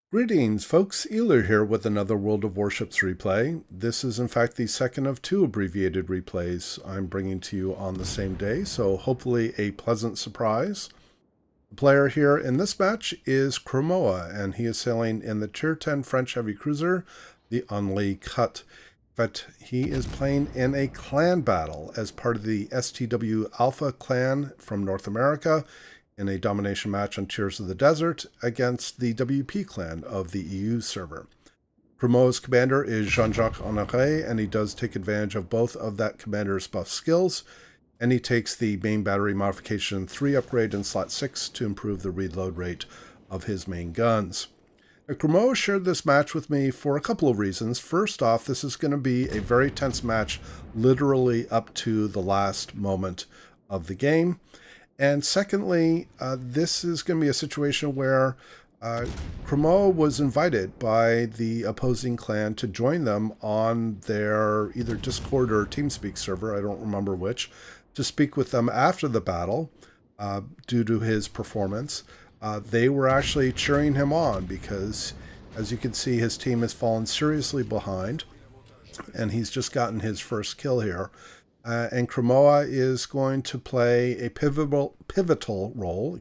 Greetings, folks. Ealer here with another World of Warships replay. This is, in fact, the second of two abbreviated replays I'm bringing to you on the same day, so hopefully a pleasant surprise. The player here in this match is Chremoa, and he is sailing in the Tier 10 French heavy cruiser, the Henri IV. But he is playing in a clan battle as part of the STW-A clan from North America, in a domination match on Tears of the Desert against the WP clan of the EU server. Chremoa's commander is Jean-Jacques Honoré, and he does take advantage of both of that commander's buff skills, and he takes the main battery modification 3 upgrade in slot 6 to improve the reload rate of his main guns. Now, Chremoa shared this match with me for a couple of reasons. First off, this is going to be a very tense match, literally up to the last moment of the game. And secondly, this is going to be a situation where Chremoa was invited by the opposing clan to join them on their either Discord or TeamSpeak server, I don't remember which, to speak with them after the battle due to his performance. They were actually cheering him on because, as you can see, his team has fallen seriously behind, and he's just gotten his first kill here. And Chremoa is going to play a pivotal role,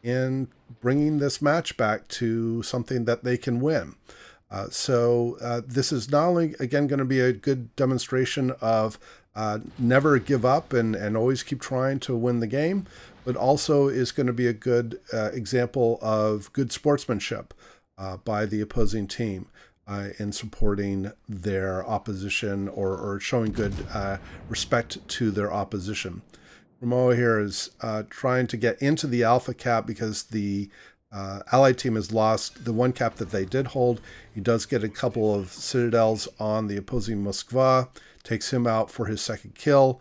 in bringing this match back to something that they can win. So this is not only, again, going to be a good demonstration of never give up and always keep trying to win the game, but also is going to be a good example of good sportsmanship by the opposing team. In supporting their opposition or showing good respect to their opposition. Chremoa here is trying to get into the Alpha cap because the Allied team has lost the one cap that they did hold. He does get a couple of citadels on the opposing Moskva, takes him out for his second kill.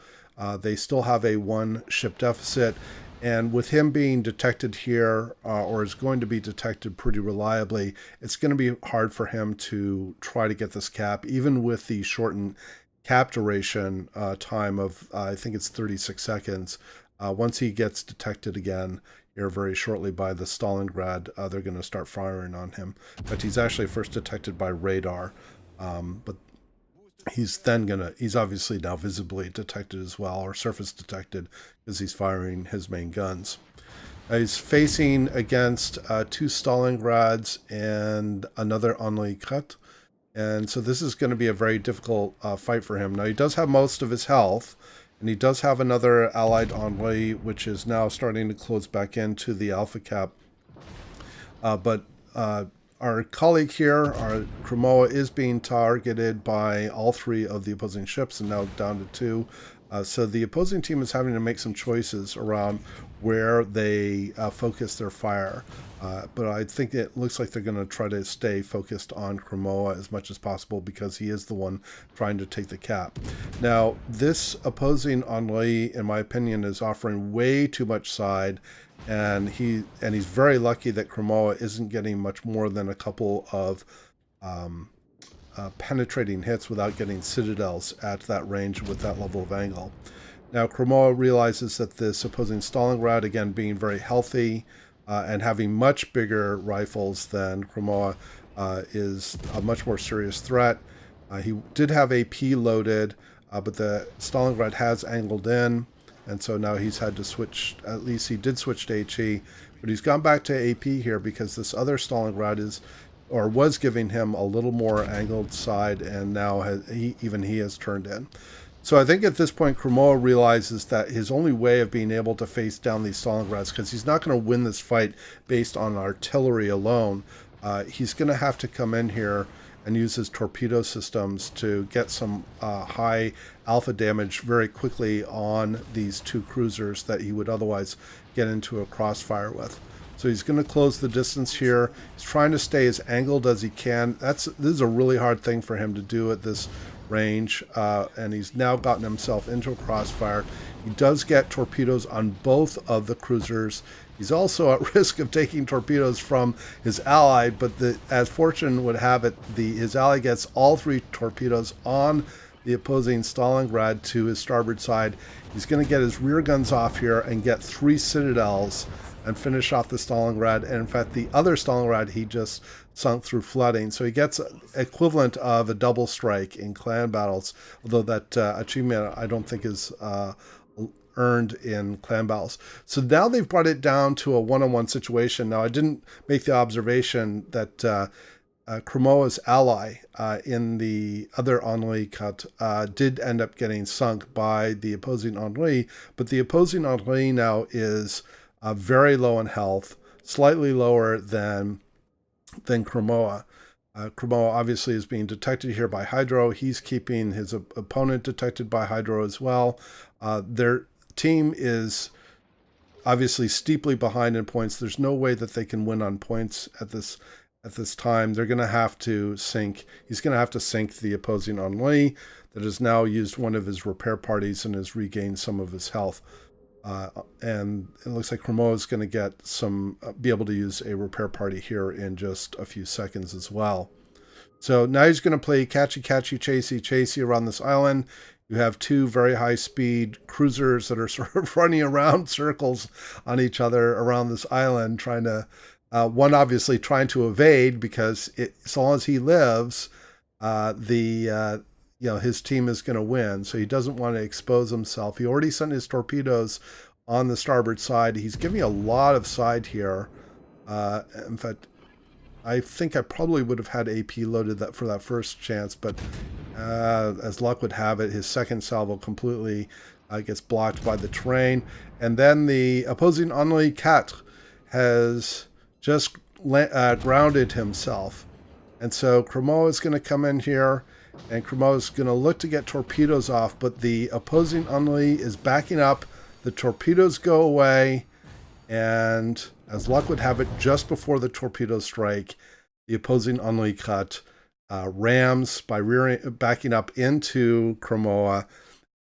They still have a 1 ship deficit. And with him being detected here, or is going to be detected pretty reliably, it's going to be hard for him to try to get this cap, even with the shortened cap duration time of, I think it's 36 seconds. Once he gets detected again here very shortly by the Stalingrad, they're going to start firing on him. But he's actually first detected by radar. But he's obviously now visibly detected as well, or surface detected, because he's firing his main guns. He's facing against 2 Stalingrads and another Henri IV, and so this is going to be a very difficult fight for him. Now, he does have most of his health, and he does have another allied Henri, which is now starting to close back into the Alpha cap. But our colleague here, our Chremoa, is being targeted by all 3 of the opposing ships, and now down to 2. So the opposing team is having to make some choices around where they focus their fire. But I think it looks like they're going to try to stay focused on Chremoa as much as possible because he is the one trying to take the cap. Now, this opposing Henri, in my opinion, is offering way too much side. And he's very lucky that Chremoa isn't getting much more than a couple of penetrating hits without getting citadels at that range with that level of angle. Now, Chremoa realizes that this opposing Stalingrad, again being very healthy and having much bigger rifles than Chremoa, is a much more serious threat. He did have AP loaded, but the Stalingrad has angled in. And so now he's had to switch, at least he did switch to HE, but he's gone back to AP here because this other Stalingrad was giving him a little more angled side, and now he has turned in. So I think at this point, Chremoa realizes that his only way of being able to face down these Stalingrads, because he's not going to win this fight based on artillery alone, he's going to have to come in here and use his torpedo systems to get some high alpha damage very quickly on these 2 cruisers that he would otherwise get into a crossfire with. So he's going to close the distance here. He's trying to stay as angled as he can. This is a really hard thing for him to do at this range, and he's now gotten himself into a crossfire. He does get torpedoes on both of the cruisers. He's also at risk of taking torpedoes from his ally, but as fortune would have it, his ally gets all 3 torpedoes on the opposing Stalingrad to his starboard side. He's going to get his rear guns off here and get 3 citadels and finish off the Stalingrad. And in fact, the other Stalingrad he just sunk through flooding. So he gets equivalent of a double strike in clan battles, although that achievement I don't think is earned in clan battles. So now they've brought it down to a one-on-one situation. Now I didn't make the observation that Chremoa's ally in the other ennui cut did end up getting sunk by the opposing ennui, but the opposing ennui now is very low in health, slightly lower than Chremoa. Chremoa obviously is being detected here by Hydro. He's keeping his opponent detected by Hydro as well. Their team is obviously steeply behind in points. There's no way that they can win on points at this time. They're going to have to sink. He's going to have to sink the opposing ennui that has now used one of his repair parties and has regained some of his health. And it looks like Chremoa is going to get be able to use a repair party here in just a few seconds as well. So now he's going to play catchy, chasey around this island. You have two very high-speed cruisers that are sort of running around circles on each other around this island, trying to, one obviously trying to evade because as long as he lives, his team is going to win. So he doesn't want to expose himself. He already sent his torpedoes on the starboard side. He's giving a lot of side here. In fact, I think I probably would have had AP loaded for that first chance, but as luck would have it, his second salvo completely gets blocked by the terrain. And then the opposing Henri IV has just grounded himself. And so Chremoa is going to come in here, and Chremoa is going to look to get torpedoes off, but the opposing Henri is backing up. The torpedoes go away, and as luck would have it, just before the torpedoes strike, the opposing Henri IV rams by backing up into Chremoa,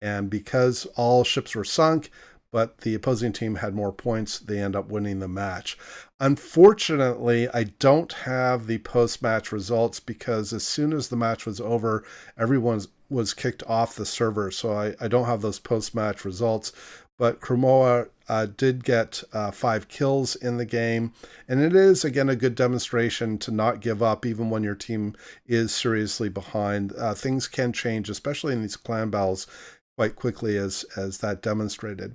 and because all ships were sunk, but the opposing team had more points, they end up winning the match. Unfortunately, I don't have the post-match results because as soon as the match was over, everyone was kicked off the server, so I don't have those post-match results. But Chremoa did get 5 kills in the game, and it is, again, a good demonstration to not give up even when your team is seriously behind. Things can change, especially in these clan battles, quite quickly, as that demonstrated.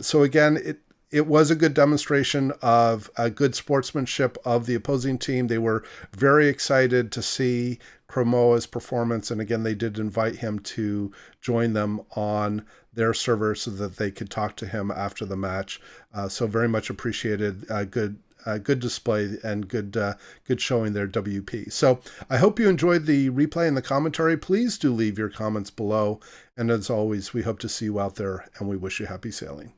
So again, it was a good demonstration of a good sportsmanship of the opposing team. They were very excited to see Chremoa's performance, and again, they did invite him to join them on their server so that they could talk to him after the match. So very much appreciated. Good display and good showing there, WP. So I hope you enjoyed the replay and the commentary. Please do leave your comments below. And as always, we hope to see you out there, and we wish you happy sailing.